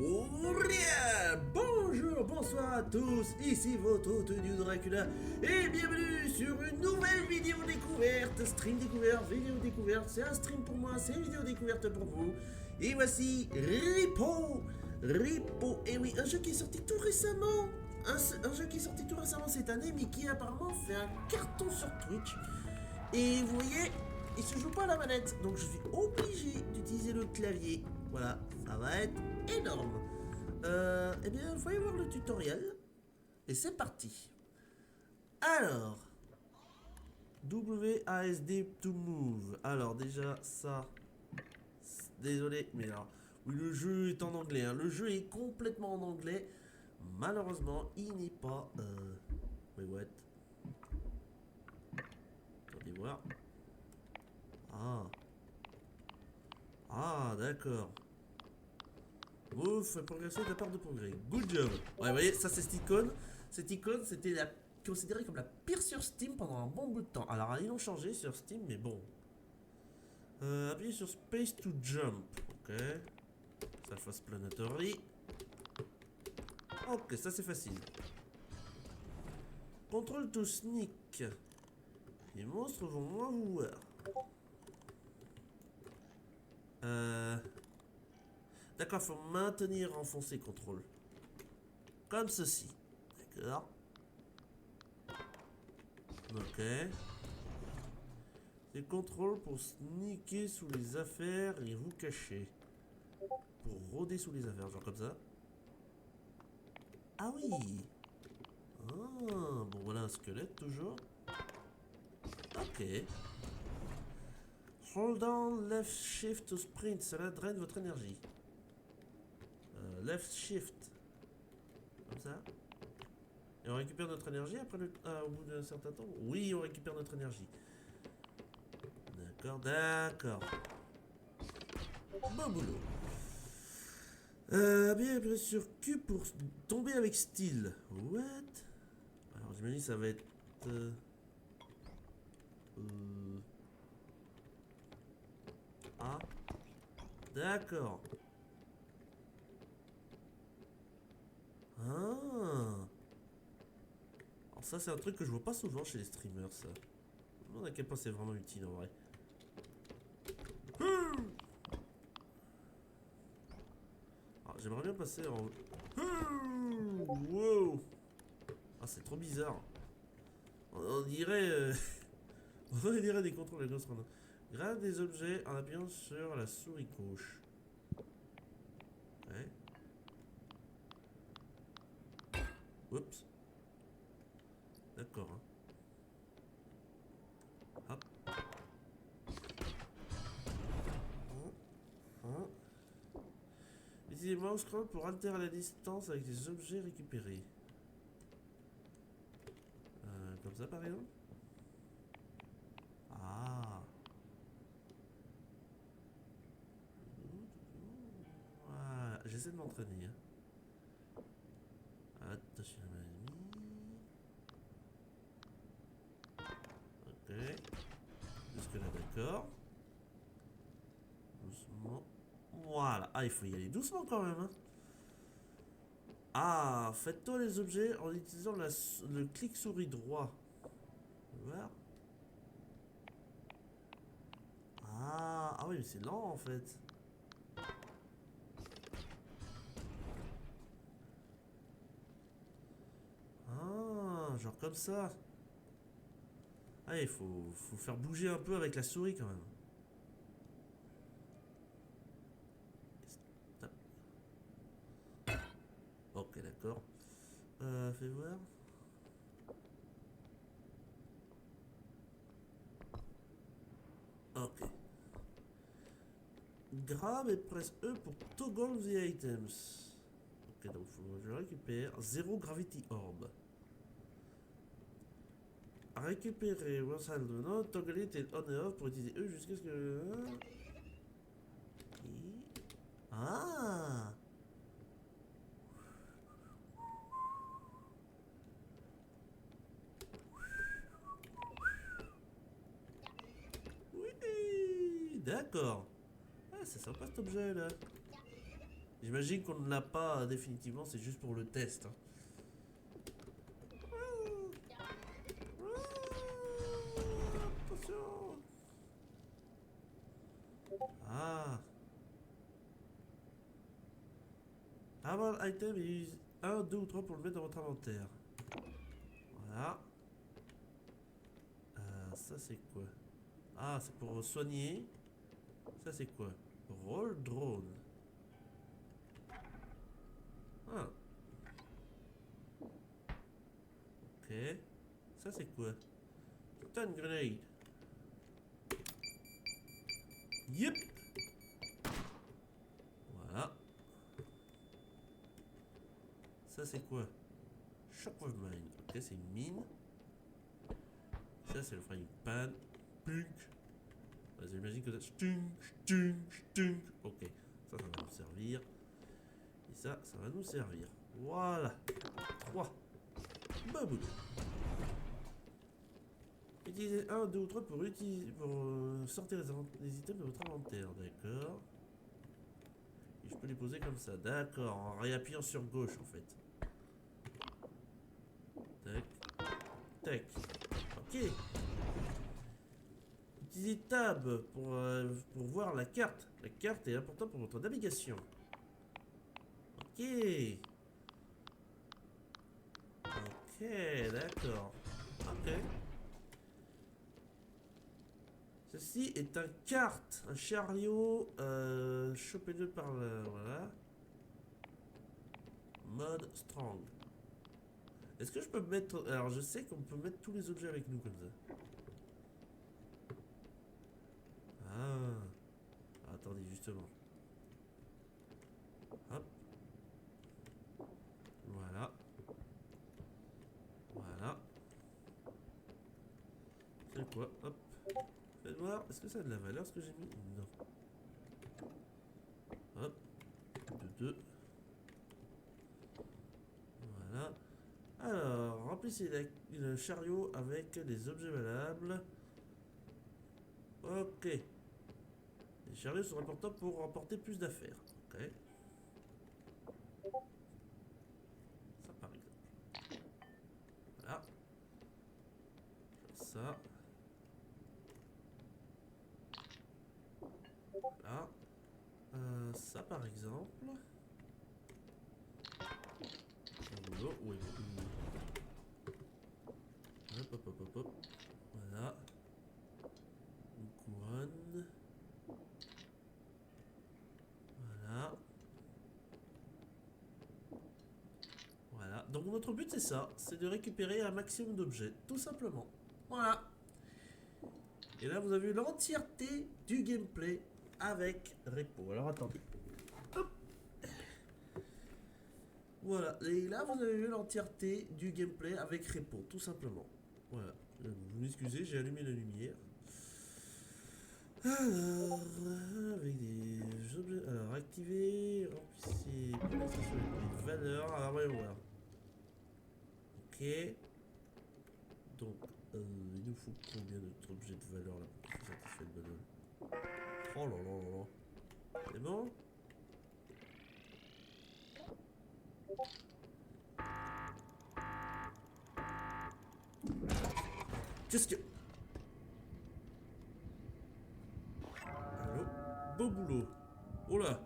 Ouria. Bonjour, bonsoir à tous, ici votre hôte du Dracula et bienvenue sur une nouvelle vidéo découverte, stream découverte, vidéo découverte, c'est un stream pour moi, c'est une vidéo découverte pour vous. Et voici Ripo, et oui, un jeu qui est sorti tout récemment, un jeu qui est sorti tout récemment cette année mais qui apparemment fait un carton sur Twitch. Et vous voyez, il se joue pas à la manette, donc je suis obligé d'utiliser le clavier. Voilà, ça va être énorme. Eh bien, il faut aller voir le tutoriel. Et c'est parti. Alors, WASD to move. Alors déjà, ça... Désolé, mais alors... Oui, le jeu est en anglais. Hein. Le jeu est complètement en anglais. Malheureusement, il n'est pas... Wait, what? Attendez voir. Ah. Ah, d'accord. Vous faites progresser de la part de progrès. Good job. Ouais, vous voyez, ça c'est cette icône. Cette icône, c'était considérée comme la pire sur Steam pendant un bon bout de temps. Alors, ils l'ont changé sur Steam, mais bon. Appuyez sur Space to Jump. Ok. Surface Planetary. Ok, ça c'est facile. Control to Sneak. Les monstres vont moins vous voir. D'accord, faut maintenir enfoncé contrôle. Comme ceci. D'accord. Ok. C'est contrôle pour sneaker sous les affaires et vous cacher. Pour rôder sous les affaires, genre comme ça. Ah oui. Ah, bon voilà un squelette toujours. Ok. Hold down left shift to sprint, cela draine votre énergie. Left shift. Comme ça. Et on récupère notre énergie après au bout d'un certain temps. Oui, on récupère notre énergie. D'accord, d'accord. Bon boulot. Bien appuyer sur Q pour tomber avec style. What? Alors j'imagine que ça va être... Ah. D'accord. Ah. Alors ça c'est un truc que je vois pas souvent chez les streamers ça. Je me demande à quel point c'est vraiment utile en vrai. Alors j'aimerais bien passer en... Wow. Ah c'est trop bizarre. On dirait... on dirait des contrôles de Ghost Runner. Grave des objets en appuyant sur la souris gauche. Ouais. Oups. D'accord. Hein. Hop. Hein. Utilisez mouse scroll pour altérer la distance avec les objets récupérés. Comme ça par exemple. Ah. Voilà. J'essaie de m'entraîner. Hein. Attention à ma vie. Ok. Jusque là d'accord. Doucement. Voilà. Ah, il faut y aller doucement quand même. Hein. Ah, faites-toi les objets en utilisant le clic souris droit. Voir. Ah, ah oui, mais c'est lent en fait. Ah, genre comme ça. Ah, il faut faire bouger un peu avec la souris quand même. Stop. Ok, d'accord. Fais voir. Ok. Grab et presse E pour toggle the items. Ok, donc faut que je récupère 0 gravity orb. Récupérer Warsal de non, toggle it et on et off pour utiliser E jusqu'à ce que. Ah! Oui! D'accord! Ah, c'est sympa cet objet là! J'imagine qu'on ne l'a pas définitivement, c'est juste pour le test. Hein. Attention. Ah. Avoir item et use 1, 2 ou 3 pour le mettre dans votre inventaire. Voilà. Ça c'est quoi? Ah, c'est pour soigner. Ça c'est quoi? Roll drone. Ah. Ok. Ça c'est quoi? Stun grenade. Yep. Voilà. Ça c'est quoi? Shockwave mine. Ok, c'est une mine. Ça c'est le frying pan. Punk. J'imagine que ça. Stunk, stunk, stunk. Ok. Ça va nous servir. Et ça va nous servir. Voilà. 3. Baboule. Utilisez 1, 2 ou 3 pour sortir les items de votre inventaire. D'accord. Et je peux les poser comme ça. D'accord. En réappuyant sur gauche en fait. Tac. Tac. Ok. Utilisez Tab pour voir la carte. La carte est importante pour votre navigation. Ok. Ok, d'accord. Ok. Ceci est un kart, un chariot. Chopez-le par là. Voilà. Mode strong. Est-ce que je peux mettre. Alors, je sais qu'on peut mettre tous les objets avec nous comme ça. Ah. Attendez, justement. Hop. Voilà. Voilà. C'est quoi? Hop. Faites voir. Est-ce que ça a de la valeur ce que j'ai mis? Non. Hop. 2. Voilà. Alors, remplissez le chariot avec des objets valables. Ok. Les chariots sont importants pour remporter plus d'affaires. Ok. Ça par exemple. Voilà. Ça. Voilà. Ça par exemple. Oh, oui. Hop, hop, hop, hop, hop. Voilà. Une couronne. Voilà. Voilà. Donc notre but c'est ça. C'est de récupérer un maximum d'objets. Tout simplement. Voilà. Et là vous avez vu l'entièreté du gameplay avec Repo. Alors attendez. Hop. Voilà. Et là vous avez vu l'entièreté du gameplay avec Repo. Tout simplement. Voilà. Vous m'excusez, j'ai allumé la lumière. Alors, avec des objets. Alors, activer, remplissez les valeurs. Alors, voyons voir. Ok. Donc, il nous faut combien d'objets de valeur là pour satisfaire le bonhomme? Oh là là là là. C'est bon? Qu'est-ce que. Allô? Beau boulot. Oh là!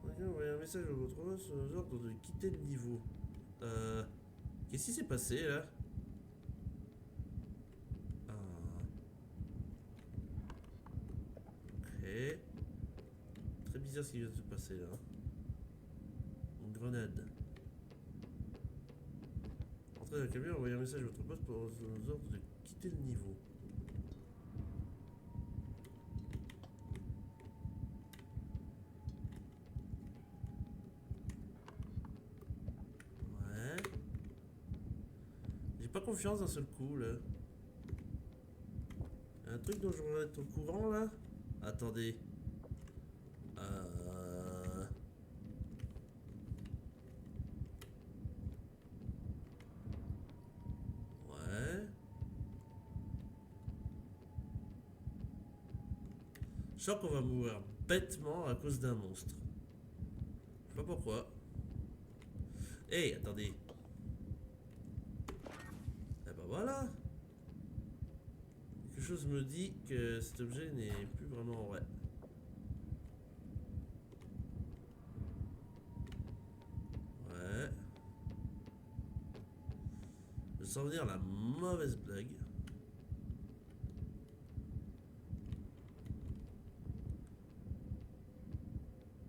Envoyez un message à votre ordre de quitter le niveau. Qu'est-ce qui s'est passé là? Ah. Ok. Très bizarre ce qui vient de se passer là. Une grenade. Entrez dans le camion, envoyez un message à votre poste pour aux ordres de quitter le niveau. Ouais. J'ai pas confiance d'un seul coup là. Un truc dont je voudrais être au courant là. Attendez. Ouais. Je sens qu'on va mourir bêtement à cause d'un monstre. sais pas pourquoi. Hey, attendez. Eh ben voilà. Quelque chose me dit que cet objet n'est plus vraiment vrai. Ouais. Je sens venir la mauvaise blague.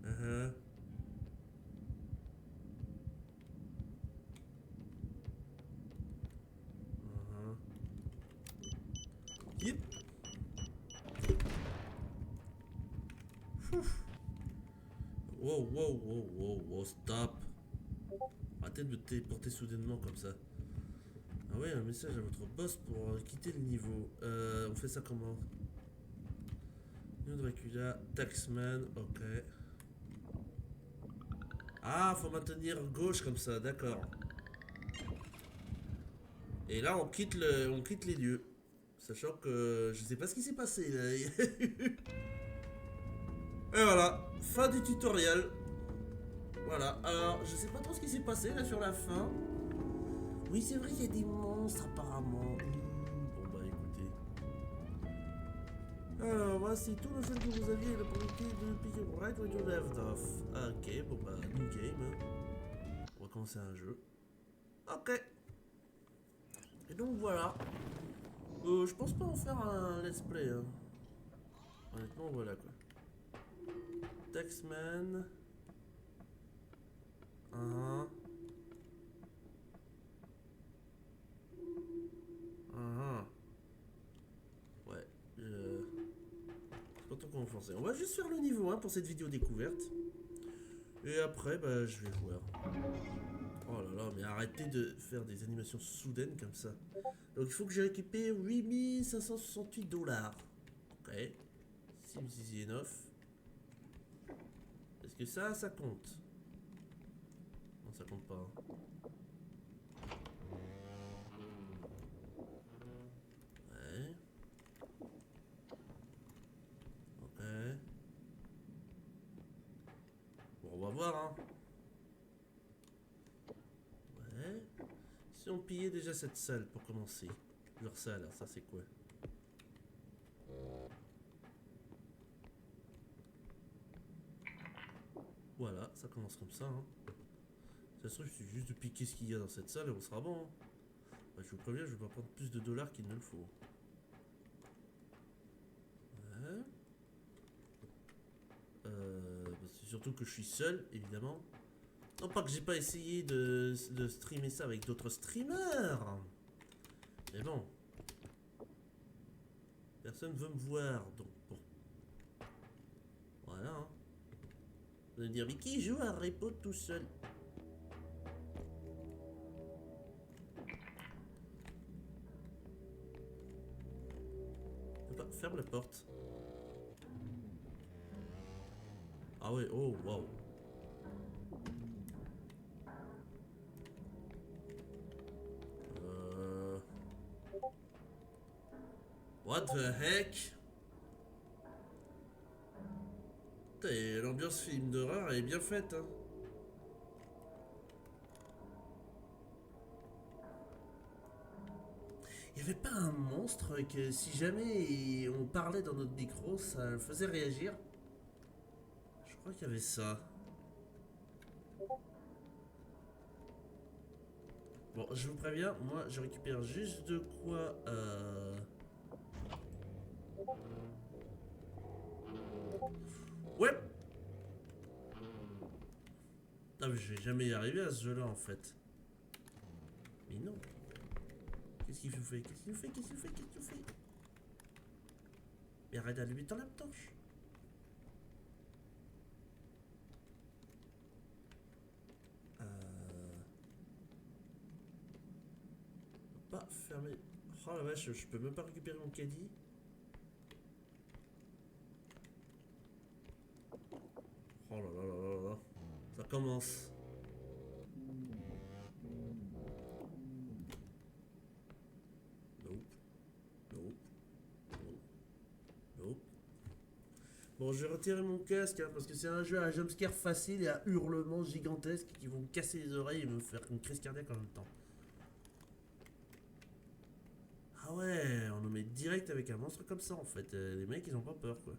Uh-huh. Uh-huh. Yep. Wow, wow, wow, wow, wow, stop. Arrêtez de me téléporter soudainement comme ça. Ah ouais, un message à votre boss pour quitter le niveau. On fait ça comment? New Dracula, Taxman, ok. Ah, faut maintenir gauche comme ça, d'accord. Et là, on quitte les lieux. Sachant que je sais pas ce qui s'est passé là. Et voilà, fin du tutoriel. Voilà, alors je sais pas trop ce qui s'est passé là sur la fin. Oui, c'est vrai qu'il y a des monstres apparemment. Bon bah écoutez. Alors voici tout le jeu que vous aviez la possibilité de pick up right when you left off. Ok, bon bah new game. On va commencer un jeu. Ok. Et donc voilà. Je pense pas en faire un let's play. Hein. Honnêtement, voilà quoi. Taxman. Uh-huh. Uh-huh. Ouais. C'est pas trop comment forcer. On va juste faire le niveau 1 pour cette vidéo découverte. Et après, bah, je vais voir. Oh là là, mais arrêtez de faire des animations soudaines comme ça. Donc il faut que j'ai récupéré 8568 $. Ok. Seems easy enough. Est-ce que ça compte? Non, ça compte pas. Ouais. Ok. Bon, on va voir, hein. Ouais. Si on pillait déjà cette salle pour commencer. Leur salle, alors ça c'est quoi? Voilà, ça commence comme ça, hein. Ça se trouve, il suffit juste de piquer ce qu'il y a dans cette salle et on sera bon. Hein. Bah, je vous préviens, je vais pas prendre plus de $ qu'il ne le faut. Ouais. Bah, c'est surtout que je suis seul, évidemment. Non pas que j'ai pas essayé de streamer ça avec d'autres streamers. Mais bon. Personne veut me voir, donc bon. Voilà. Hein. Vous allez me dire, mais qui joue à Repo tout seul? Pas, ferme la porte. Ah ouais, oh, waouh. What the heck? L'ambiance film d'horreur elle est bien faite, hein. Il n'y avait pas un monstre que si jamais on parlait dans notre micro, ça le faisait réagir? Je crois qu'il y avait ça. Bon, je vous préviens, moi je récupère juste de quoi... Ouais. Ah mais je vais jamais y arriver à ce jeu-là en fait. Mais non. Qu'est-ce qu'il vous fait? Qu'est-ce qu'il vous fait? Qu'est-ce qu'il vous fait? Qu'est-ce qu'il vous fait? Mais arrête d'allumer ton lampe torche. Pas fermer. Oh la vache, je peux même pas récupérer mon caddie. Oh là là là là là. Ça commence. Nope. Nope. Nope. Nope. Bon, je vais retirer mon casque hein, parce que c'est un jeu à jumpscare facile et à hurlements gigantesques qui vont me casser les oreilles et me faire une crise cardiaque en même temps. Ah ouais, on nous met direct avec un monstre comme ça en fait. Les mecs ils ont pas peur quoi.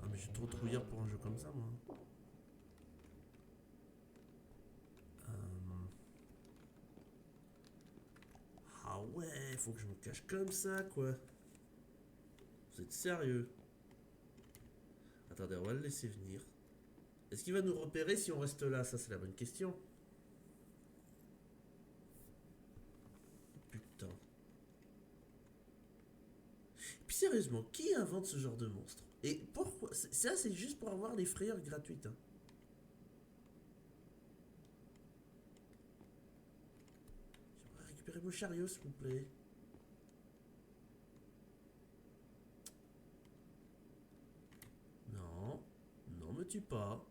Ah mais je suis trop trouillard pour un jeu comme ça moi. Ah ouais, faut que je me cache comme ça quoi. Vous êtes sérieux? Attendez, on va le laisser venir. Est-ce qu'il va nous repérer si on reste là? Ça c'est la bonne question. Putain. Puis sérieusement, qui invente ce genre de monstre? Et pourquoi? Ça c'est juste pour avoir les frayeurs gratuites. Hein. J'aimerais récupérer mon chariot s'il vous plaît. Non. Non, me tue pas.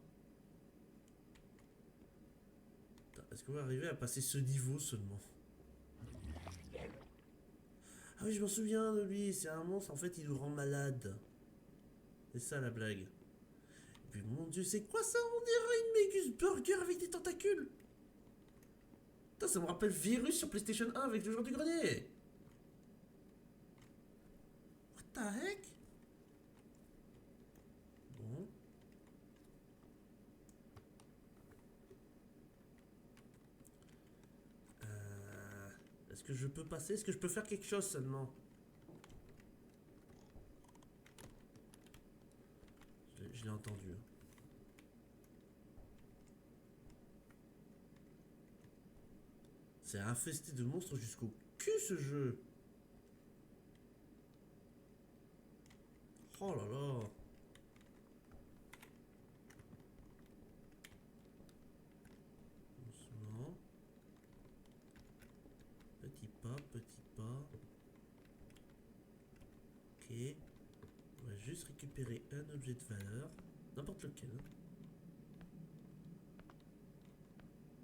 Est-ce qu'on va arriver à passer ce niveau seulement? Ah oui, je m'en souviens de lui. C'est un monstre. En fait, il nous rend malade. C'est ça la blague. Et puis, mon dieu, c'est quoi ça? On dirait une Mégus Burger avec des tentacules. Putain, ça me rappelle Virus sur PlayStation 1 avec le joueur du grenier. What the heck? Bon. Est-ce que je peux passer? Est-ce que je peux faire quelque chose seulement? Je l'ai entendu. C'est infesté de monstres jusqu'au cul ce jeu. Oh là là. Doucement. Petit pas, petit pas. Ok. On va juste récupérer un objet de valeur. N'importe lequel.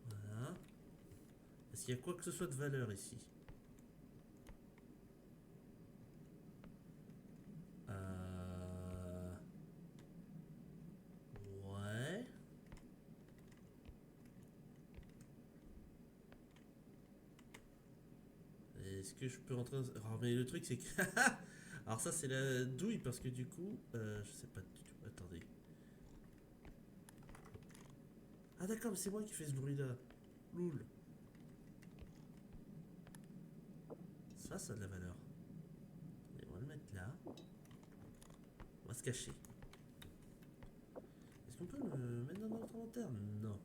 Voilà. Est-ce qu'il y a quoi que ce soit de valeur ici? Ouais. Est-ce que je peux rentrer dans... Oh, mais le truc c'est que... Alors ça c'est la douille parce que du coup... je sais pas du tout. Attendez. Ah d'accord, mais c'est moi qui fais ce bruit là. Loul. Ça a de la valeur. Allez, on va le mettre là. On va se cacher. Est-ce qu'on peut le mettre dans notre inventaire? Non.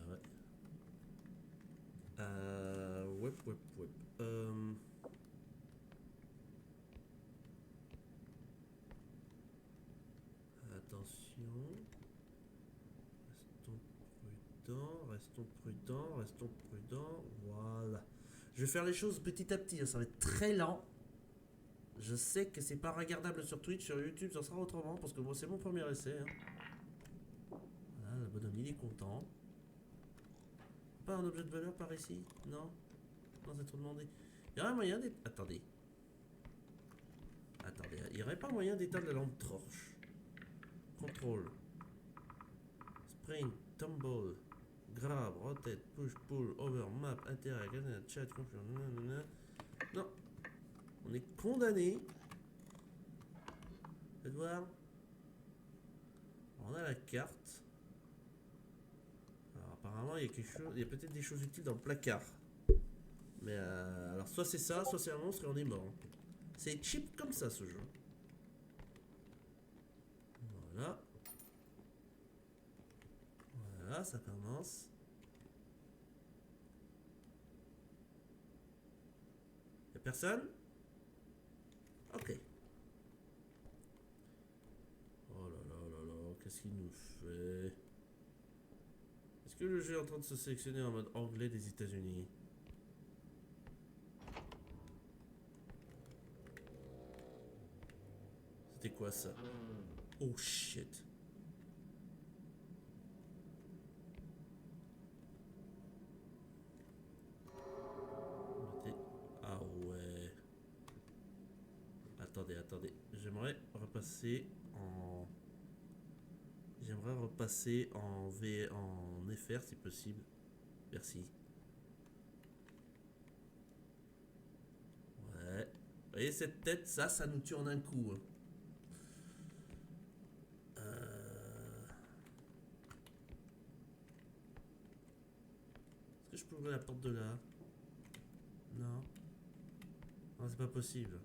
Ouais. Ouais. Attention. Restons prudents. Voilà. Je vais faire les choses petit à petit. Hein. Ça va être très lent. Je sais que c'est pas regardable sur Twitch, sur YouTube, ça sera autrement parce que moi c'est mon premier essai. Hein. Voilà, le bonhomme il est content. Pas un objet de valeur par ici? Non? Non, c'est trop demandé. Il y aurait moyen d'éteindre. Attendez. Il n'y aurait pas moyen d'éteindre la lampe torche. Contrôle. Sprint, tumble, grab, rotate, push, pull, over, map, interact, chat, confirm, nanana. Non. On est condamné. Faites voir. On a la carte. Alors apparemment il y a quelque chose. Il y a peut-être des choses utiles dans le placard. Mais alors soit c'est ça, soit c'est un monstre et on est mort. C'est cheap comme ça ce jeu. Voilà. Voilà, ça commence. Y'a personne? Ok. Oh là, qu'est-ce qu'il nous fait? Est-ce que le jeu est en train de se sélectionner en mode anglais des États-Unis? quoi ça? Oh shit. Ah ouais. Attendez. J'aimerais repasser en... en FR si possible. Merci. Ouais. Vous voyez cette tête, ça nous tue en un coup. Hein. Est-ce que je peux ouvrir la porte de là? Non. Non, c'est pas possible.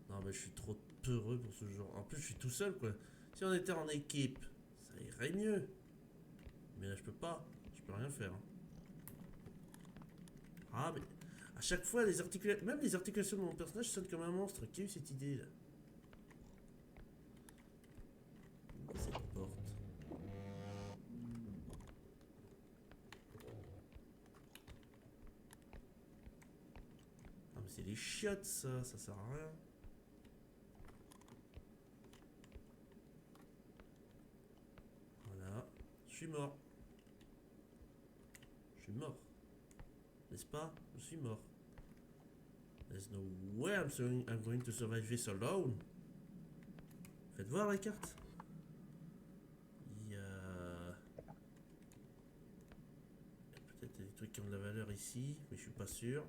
Non, mais je suis trop peureux pour ce genre. En plus, je suis tout seul, quoi. Si on était en équipe, ça irait mieux. Mais là, je peux pas. Je peux rien faire. Hein. Ah, mais à chaque fois, même les articulations de mon personnage sonnent comme un monstre. Qui a eu cette idée, là? Cette porte. Ah, mais c'est des chiottes, ça sert à rien. Voilà. Je suis mort. Je suis mort. N'est-ce pas? Je suis mort. There's no way I'm going to survive this alone. Faites voir la carte. Il y a... peut-être des trucs qui ont de la valeur ici, mais je suis pas sûr.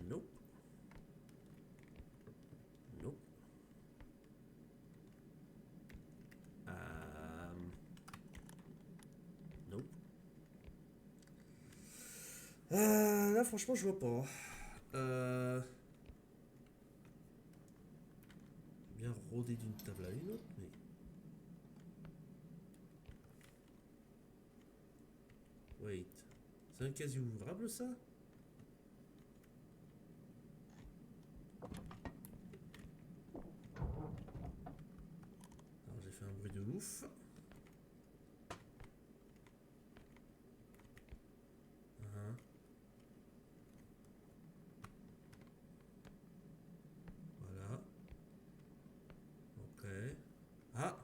Nope. Nope. Nope. Là, franchement, je vois pas. Bien rôder d'une table à une autre, mais... Wait. C'est un quasi ouvrable, ça? Alors, j'ai fait un bruit de ouf. Voilà. Ok. Ah!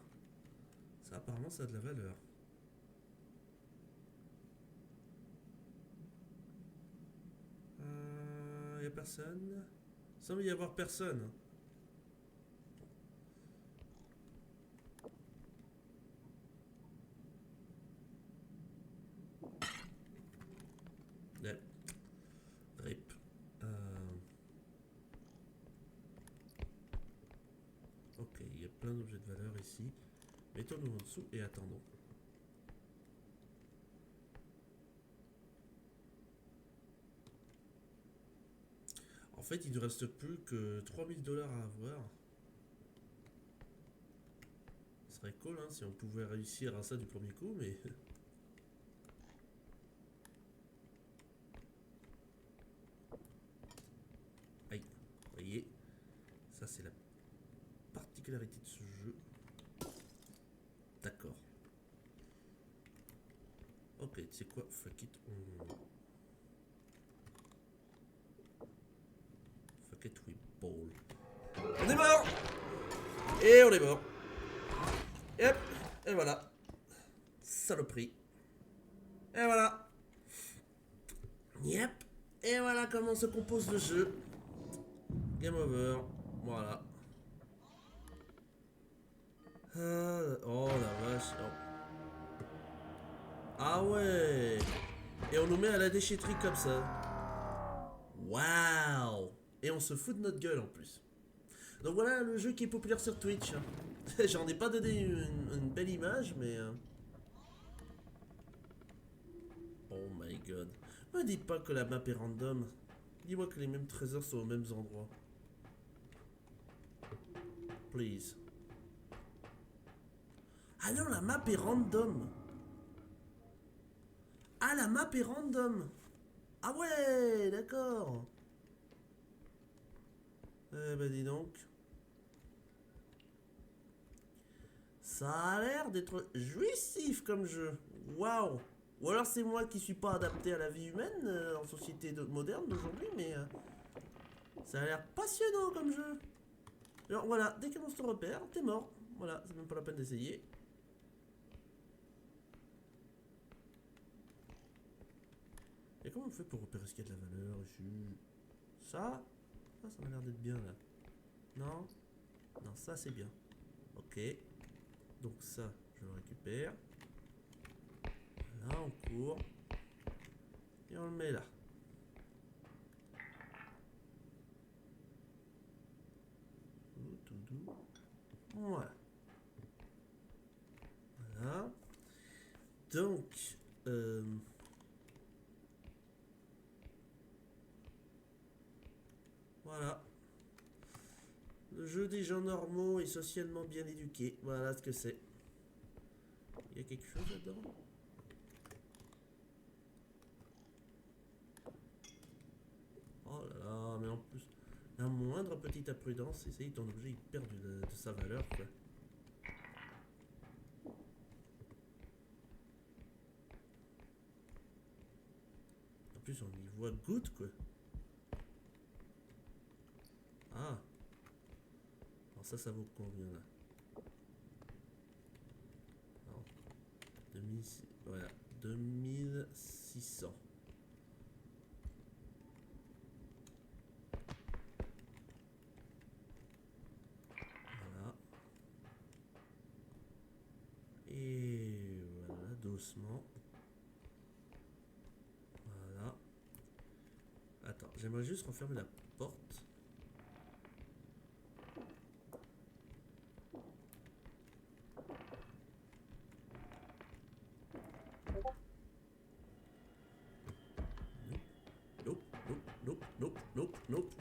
Ça, apparemment, ça a de la valeur. Y a personne? Il semble y avoir personne. Ouais. Rip. Ok, il y a plein d'objets de valeur ici. Mettons-nous en dessous et attendons. En fait, il ne reste plus que 3000 $ à avoir. Ce serait cool hein, si on pouvait réussir à ça du premier coup, mais... Aïe, vous voyez, ça c'est la particularité de ce jeu. D'accord. Ok, tu sais quoi, fuck it, fuck it, we ball. On est mort! Et on est mort. Et hop, et voilà. Saloperie. Et voilà. Yep. Et voilà comment se compose le jeu. Game over. Voilà. Oh la vache. Oh. Ah ouais. Et on nous met à la déchetterie comme ça. Waouh. Et on se fout de notre gueule en plus. Donc voilà le jeu qui est populaire sur Twitch. J'en ai pas donné une belle image, mais... Oh my god. Me dis pas que la map est random. Dis-moi que les mêmes trésors sont aux mêmes endroits. Please. Ah non, la map est random. Ah, la map est random. Ah ouais, d'accord. Bah dis donc. Ça a l'air d'être jouissif comme jeu. Waouh. Ou alors c'est moi qui suis pas adapté à la vie humaine en société moderne d'aujourd'hui, mais ça a l'air passionnant comme jeu. Alors voilà, dès qu'un monstre te repère, t'es mort. Voilà, c'est même pas la peine d'essayer. Et comment on fait pour repérer ce qu'il y a de la valeur ici? Ça? Ça m'a l'air d'être bien là. Non? Non, ça c'est bien. Ok. Donc ça, je le récupère. Là, on court. Et on le met là. Tout doux. Voilà. Voilà. Donc, voilà. Le jeu des gens normaux et socialement bien éduqués. Voilà ce que c'est. Il y a quelque chose là-dedans? Oh là là, mais en plus, la moindre petite imprudence, et ça y est, ton objet il perd de sa valeur, quoi. En plus, on y voit goutte, quoi. Ah. Alors ça vaut combien, là? Alors, 2006, voilà, 2600. Voilà. Et voilà, doucement. Voilà. Attends, j'aimerais juste refermer la porte. Nope, nope, nope, nope, nope, nope.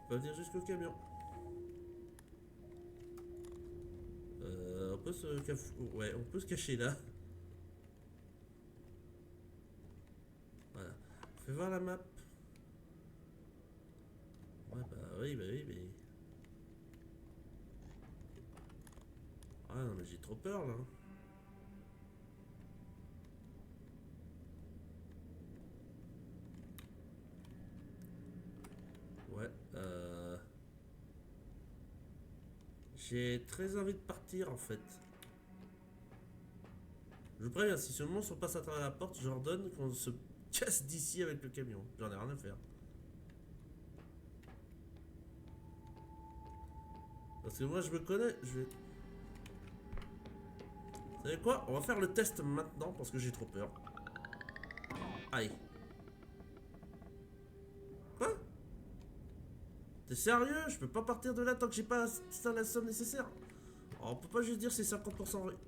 On va venir jusqu'au camion. On peut ouais, on peut se cacher là. Voilà. Fais voir la map. Ouais, bah oui, mais... Ah non, mais j'ai trop peur là. Ouais, j'ai très envie de partir en fait. Je vous préviens, si ce monstre passe à travers la porte, j'ordonne qu'on se casse d'ici avec le camion. J'en ai rien à faire. Parce que moi je me connais, je vais... Vous savez quoi? On va faire le test maintenant parce que j'ai trop peur. Aïe. Quoi? T'es sérieux? Je peux pas partir de là tant que j'ai pas la somme nécessaire. Oh, on peut pas juste dire c'est 50% réussi.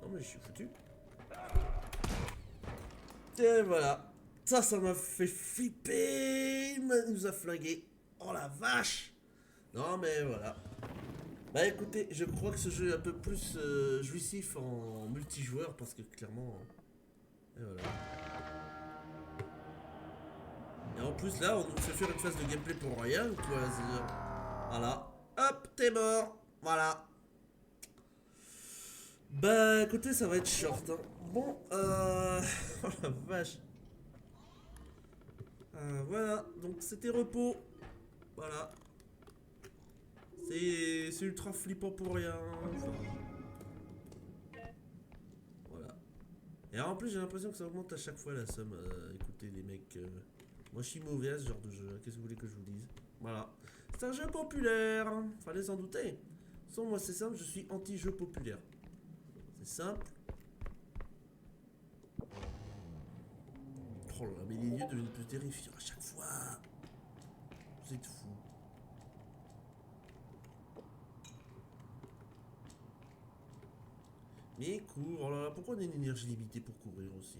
Non mais je suis foutu. Et voilà. Ça m'a fait flipper. Il nous a flingué. Oh la vache. Non mais voilà. Bah écoutez, je crois que ce jeu est un peu plus jouissif en multijoueur parce que clairement... Et voilà. Et en plus là, on nous fait faire une phase de gameplay pour rien, ou quoi, voilà. Hop, t'es mort. Voilà. Bah écoutez, ça va être short. Hein. Bon, oh la vache. Voilà, donc c'était repos. Voilà. C'est ultra flippant pour rien. Enfin, voilà. Et en plus, j'ai l'impression que ça augmente à chaque fois la somme. Écoutez, les mecs. Moi, je suis mauvais à ce genre de jeu. Qu'est-ce que vous voulez que je vous dise? Voilà. C'est un jeu populaire. Fallait s'en douter. Sans moi, c'est simple, je suis anti-jeu populaire. C'est simple. Oh là là, mais les lieux deviennent plus terrifiants à chaque fois. Vous êtes fous. Mais cours, oh là là, pourquoi on a une énergie limitée pour courir aussi?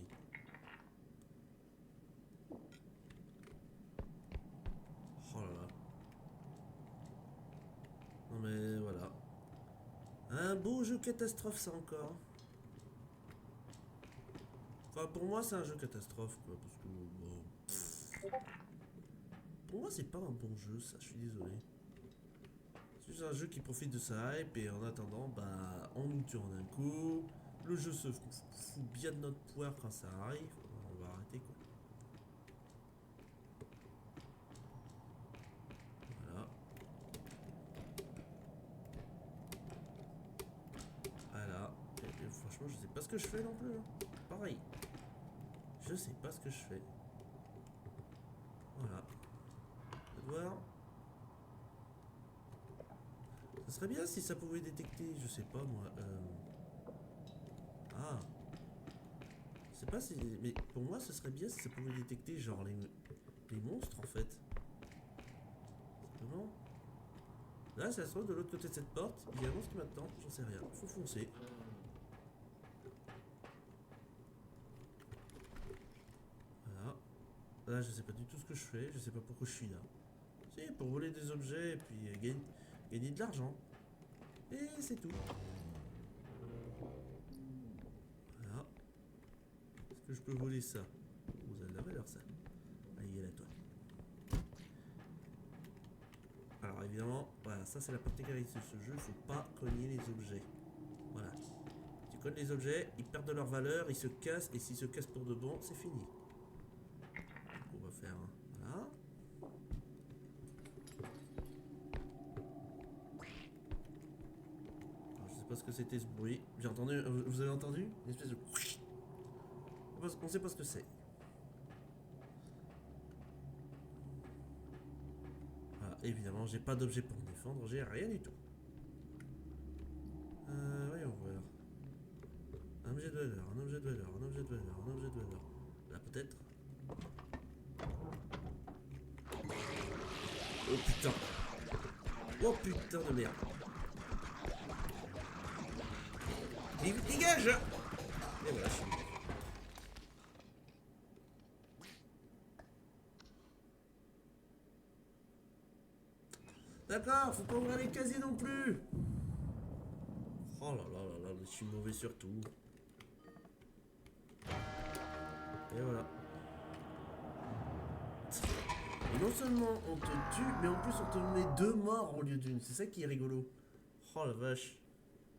Oh là là. Non mais voilà. Un beau jeu catastrophe ça encore. Enfin pour moi c'est un jeu catastrophe quoi, parce que bon, pour moi c'est pas un bon jeu ça, je suis désolé. C'est un jeu qui profite de sa hype et en attendant, bah, on nous tue en un coup. Le jeu se fout bien de notre poire quand ça arrive. On va arrêter quoi. Voilà. Voilà. Et franchement, je sais pas ce que je fais non plus. Hein. Pareil. Je sais pas ce que je fais. Voilà. On va voir. Ce serait bien si ça pouvait détecter, je sais pas moi. Ah. Je sais pas si. Mais pour moi, ce serait bien si ça pouvait détecter genre les monstres en fait. Comment? Là, ça se trouve de l'autre côté de cette porte. Il y a un monstre qui m'attend, j'en sais rien. Faut foncer. Voilà. Là, je sais pas du tout ce que je fais. Je sais pas pourquoi je suis là. Si, pour voler des objets et puis gagner de l'argent. Et c'est tout. Voilà. Est-ce que je peux voler ça? Vous avez de la valeur ça. Allez, la toile. Alors évidemment, voilà, ça c'est la particularité de ce jeu, il faut pas cogner les objets. Voilà. Tu cognes les objets, ils perdent de leur valeur, ils se cassent, et s'ils se cassent pour de bon, c'est fini. Donc on va faire voilà. Alors, je sais pas ce que c'était ce bruit. J'ai entendu, vous avez entendu? Une espèce de... On sait pas ce que c'est. Voilà, évidemment, j'ai pas d'objet pour me défendre, j'ai rien du tout. Voyons voir. Un objet de valeur, un objet de valeur, un objet de valeur, un objet de valeur. Là peut-être. Oh putain. Oh putain de merde. Dégage. Et voilà, je suis... D'accord, faut pas ouvrir les casiers non plus. Oh là là là là, je suis mauvais sur tout. Et voilà. Et non seulement on te tue, mais en plus on te met 2 morts au lieu d'une. C'est ça qui est rigolo. Oh la vache.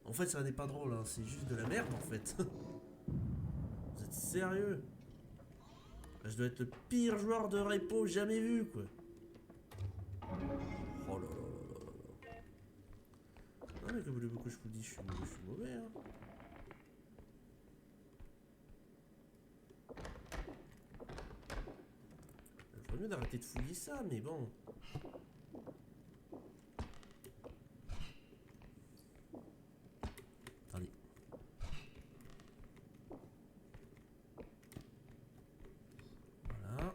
En fait, ça n'est pas drôle, hein. C'est juste de la merde en fait. Vous êtes sérieux? Je dois être le pire joueur de repo jamais vu quoi. Oh là là là là là. Ah mais que voulez-vous que je vous dise, je suis mauvais hein. Il faudrait mieux d'arrêter de fouiller ça, mais bon. Attendez. Voilà.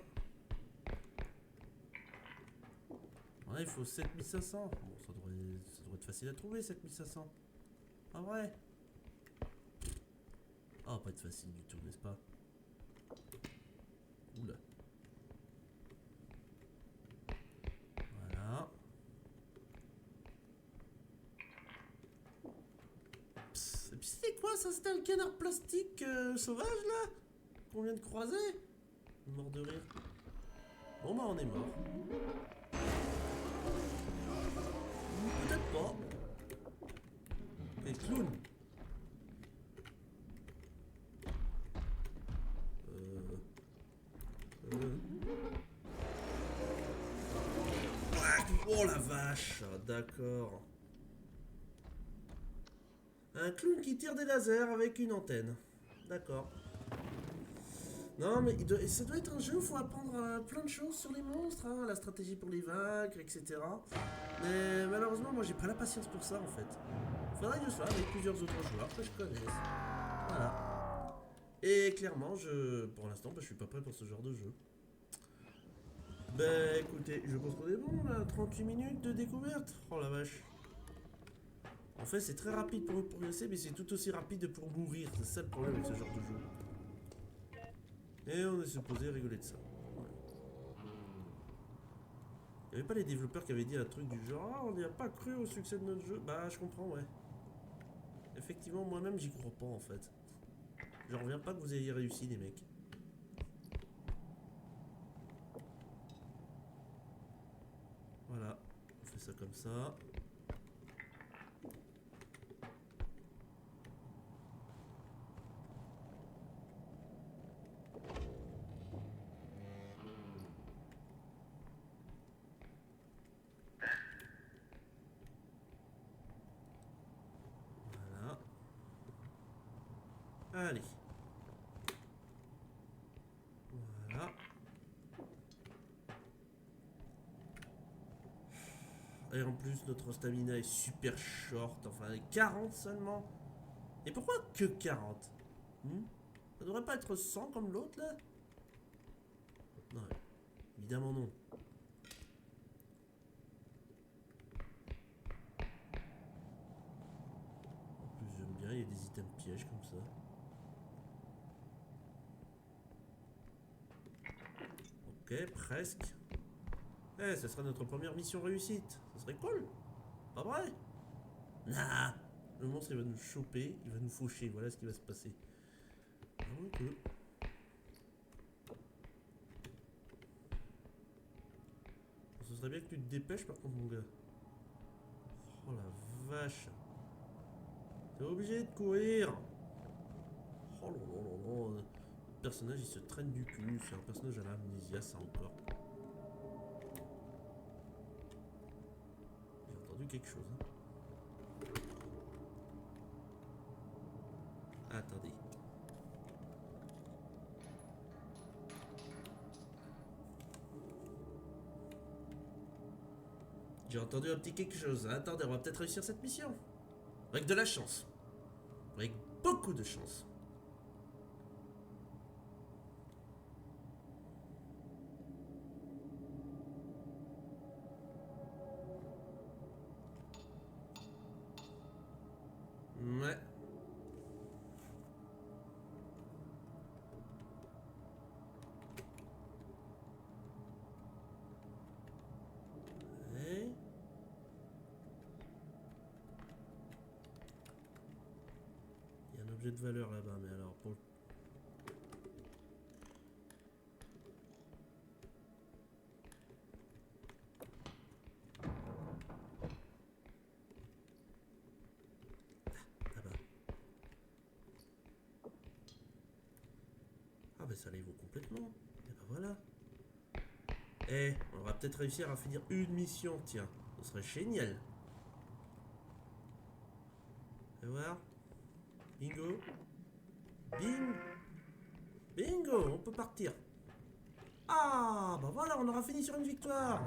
Ouais, il faut 7500. Bon, ça devrait être facile à trouver, 7500. Ah ouais. Ah, pas être facile du tout, n'est-ce pas? Oula. Voilà. Psst. Et puis c'était quoi ça? C'était un canard plastique sauvage là? Qu'on vient de croiser? Mort de rire. Bon bah on est mort. Peut-être pas. Et clown. Oh la vache, d'accord. Un clown qui tire des lasers avec une antenne. D'accord. Non mais ça doit être un jeu où il faut apprendre plein de choses sur les monstres, hein, la stratégie pour les vaincre, etc. Mais malheureusement moi j'ai pas la patience pour ça en fait. Faudrait que je sois avec plusieurs autres joueurs que je connaisse. Voilà. Et clairement pour l'instant je suis pas prêt pour ce genre de jeu. Bah écoutez, je pense qu'on est bon là, 38 minutes de découverte. Oh la vache. En fait c'est très rapide pour progresser mais c'est tout aussi rapide pour mourir. C'est ça le problème avec ce genre de jeu. Et on est supposé rigoler de ça. Ouais. Il n'y avait pas les développeurs qui avaient dit un truc du genre ah, on n'y a pas cru au succès de notre jeu. Bah je comprends ouais. Effectivement moi-même j'y crois pas en fait. J'en reviens pas que vous ayez réussi les mecs. Voilà. On fait ça comme ça. Allez. Voilà. Et en plus, notre stamina est super short. Enfin, 40 seulement. Et pourquoi que 40? Ça devrait pas être 100 comme l'autre, là? Non, évidemment non. En plus, j'aime bien, il y a des items pièges comme ça. Ok, presque. Eh, ce sera notre première mission réussite. Ce serait cool. Pas vrai? Nah. Le monstre, il va nous choper, il va nous faucher. Voilà ce qui va se passer. Ah, ok. Ce serait bien que tu te dépêches par contre, mon gars. Oh la vache. T'es obligé de courir. Oh là là là là. Le personnage, il se traîne du cul. C'est un personnage à l'amnésia, ça encore. J'ai entendu quelque chose. Hein. Attendez. J'ai entendu un petit quelque chose. Attendez, on va peut-être réussir cette mission. Avec de la chance. Avec beaucoup de chance. Ouais. Et... il y a un objet de valeur là-bas, mais alors pour... là-bas. Ah bah ça les vaut complètement. Et bah voilà. Eh, on va peut-être réussir à finir une mission, tiens. Ce serait génial. Fais voir. Bingo. Bing. Bingo, on peut partir. Ah, bah voilà, on aura fini sur une victoire.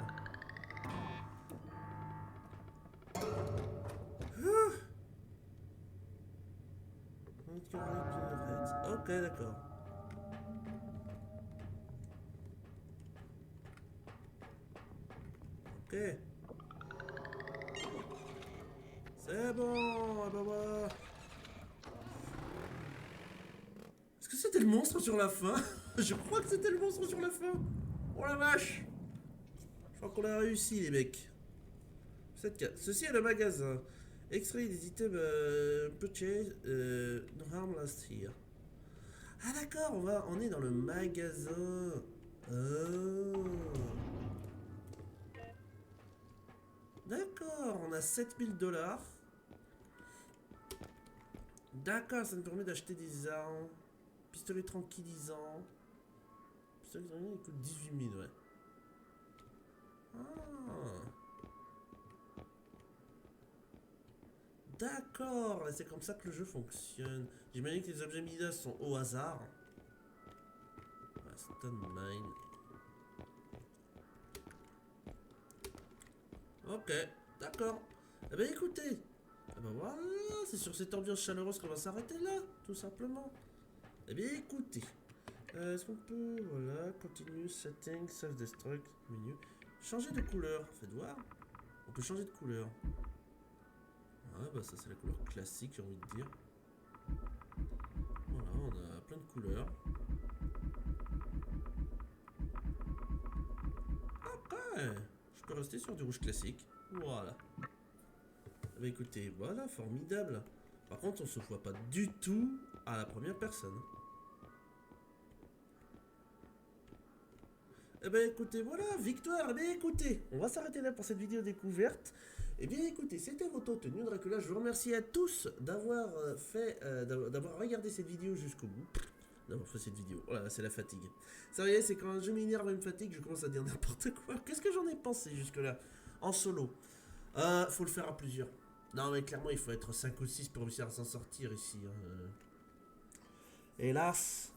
Ok, d'accord. Ok. C'est bon, ah bah voilà. Est-ce que c'était le monstre sur la fin? Je crois que c'était le monstre sur la fin. Oh la vache. Je crois qu'on a réussi, les mecs. Ceci est le magasin. Extrait des items purchased no harm last here. Ah d'accord, on est dans le magasin. Oh. D'accord, on a 7000 $. D'accord, ça nous permet d'acheter des armes. Pistolet tranquillisant. Pistolet tranquillisant, il coûte 18 000, ouais. Ah. D'accord, c'est comme ça que le jeu fonctionne. J'imagine que les objets Midas sont au hasard. Stone Mine. Ok, d'accord. Eh ben écoutez, eh ben voilà, c'est sur cette ambiance chaleureuse qu'on va s'arrêter là, tout simplement. Eh bien écoutez, est-ce qu'on peut, voilà, continue, setting, self-destruct, menu, changer de couleur, faites voir. On peut changer de couleur. Ouais, bah ça c'est la couleur classique, j'ai envie de dire. Voilà, on a plein de couleurs. Après, je peux rester sur du rouge classique. Voilà. Bah écoutez, voilà, formidable. Par contre, on se voit pas du tout à la première personne. Eh bien écoutez, voilà, victoire. Eh bien écoutez, on va s'arrêter là pour cette vidéo découverte. Eh bien écoutez, c'était votre hôte New Dracula. Je vous remercie à tous d'avoir d'avoir regardé cette vidéo jusqu'au bout. D'avoir fait cette vidéo. Voilà, c'est la fatigue. Ça y est, c'est quand je m'énerve et me fatigue, je commence à dire n'importe quoi. Qu'est-ce que j'en ai pensé jusque-là? En solo. Faut le faire à plusieurs. Non mais clairement, il faut être 5 ou 6 pour réussir à s'en sortir ici. Hein. Hélas,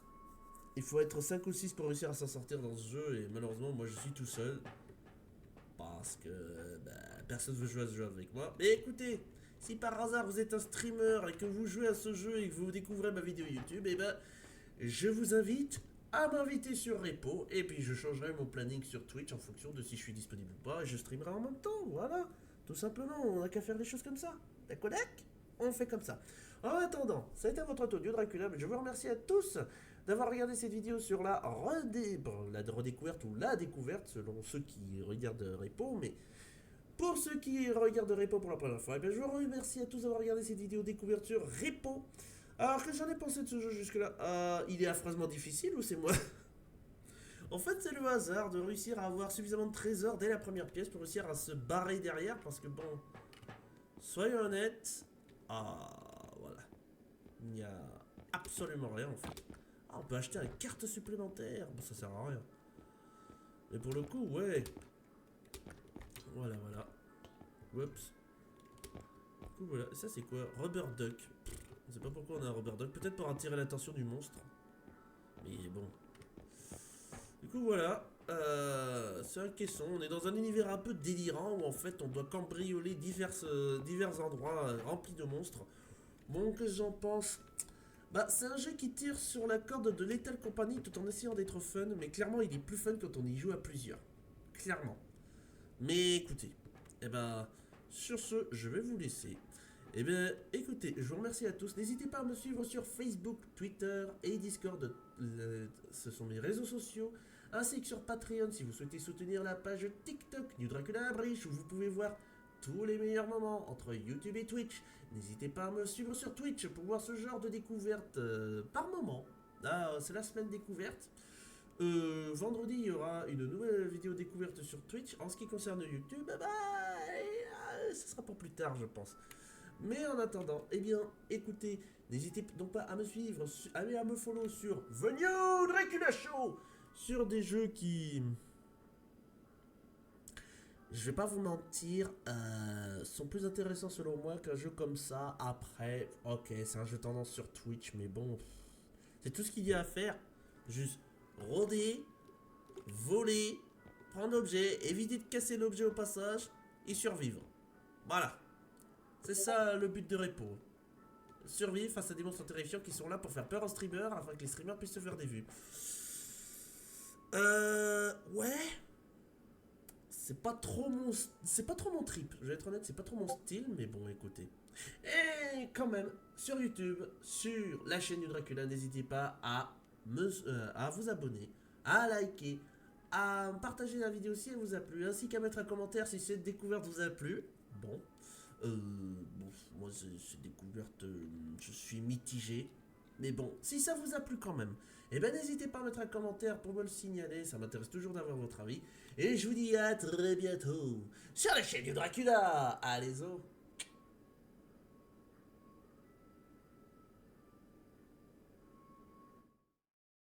il faut être 5 ou 6 pour réussir à s'en sortir dans ce jeu, et malheureusement, moi je suis tout seul. Parce que bah, personne ne veut jouer à ce jeu avec moi. Mais écoutez, si par hasard vous êtes un streamer et que vous jouez à ce jeu et que vous découvrez ma vidéo YouTube, et ben je vous invite à m'inviter sur Repo, et puis je changerai mon planning sur Twitch en fonction de si je suis disponible ou pas, et je streamerai en même temps, voilà. Tout simplement, on n'a qu'à faire des choses comme ça. D'accord? On fait comme ça. En attendant, ça a été votre audio Dracula, mais je vous remercie à tous d'avoir regardé cette vidéo sur la redécouverte ou la découverte, selon ceux qui regardent Repo, mais pour ceux qui regardent Repo pour la première fois, eh bien, je vous remercie à tous d'avoir regardé cette vidéo découverte sur Repo. Alors que j'en ai pensé de ce jeu jusque-là, il est affreusement difficile ou c'est moi? En fait, c'est le hasard de réussir à avoir suffisamment de trésors dès la première pièce pour réussir à se barrer derrière, parce que bon, soyons honnêtes, voilà, il n'y a absolument rien en fait. On peut acheter une carte supplémentaire, bon ça sert à rien. Mais pour le coup, ouais. Voilà. Oups. Du coup, voilà. Ça, c'est quoi? Rubber Duck. Je sais pas pourquoi on a un Rubber Duck. Peut-être pour attirer l'attention du monstre. Mais bon. Du coup, voilà. C'est un caisson. On est dans un univers un peu délirant où en fait on doit cambrioler divers endroits remplis de monstres. Bon, que j'en pense. Bah, c'est un jeu qui tire sur la corde de Lethal Company tout en essayant d'être fun, mais clairement il est plus fun quand on y joue à plusieurs. Clairement. Mais écoutez, sur ce, je vais vous laisser. Écoutez, je vous remercie à tous. N'hésitez pas à me suivre sur Facebook, Twitter et Discord. Ce sont mes réseaux sociaux. Ainsi que sur Patreon si vous souhaitez soutenir la page TikTok New Dracula Bridge où vous pouvez voir tous les meilleurs moments entre YouTube et Twitch. N'hésitez pas à me suivre sur Twitch pour voir ce genre de découverte par moment. Là, c'est la semaine découverte. Vendredi, il y aura une nouvelle vidéo découverte sur Twitch. En ce qui concerne YouTube, ce sera pour plus tard, je pense. Mais en attendant, écoutez, n'hésitez donc pas à me suivre, à me follow sur The New Dracula Show, sur des jeux qui... Je vais pas vous mentir, sont plus intéressants selon moi qu'un jeu comme ça. Après, ok, c'est un jeu tendance sur Twitch, mais bon, c'est tout ce qu'il y a à faire. Juste rôder, voler, prendre l'objet, éviter de casser l'objet au passage et survivre. Voilà. C'est ça le but de Repo. Survivre face à des monstres terrifiants qui sont là pour faire peur aux streamers afin que les streamers puissent se faire des vues. Ouais. C'est pas trop mon trip. Je vais être honnête, c'est pas trop mon style, mais bon, écoutez. Et quand même, sur YouTube, sur la chaîne du Dracula, n'hésitez pas à vous abonner, à liker, à partager la vidéo si elle vous a plu, ainsi qu'à mettre un commentaire si cette découverte vous a plu. Bon, moi cette découverte, je suis mitigé. Mais bon, si ça vous a plu quand même, n'hésitez pas à mettre un commentaire pour me le signaler, ça m'intéresse toujours d'avoir votre avis. Et je vous dis à très bientôt sur la chaîne du Dracula. Allez, zo.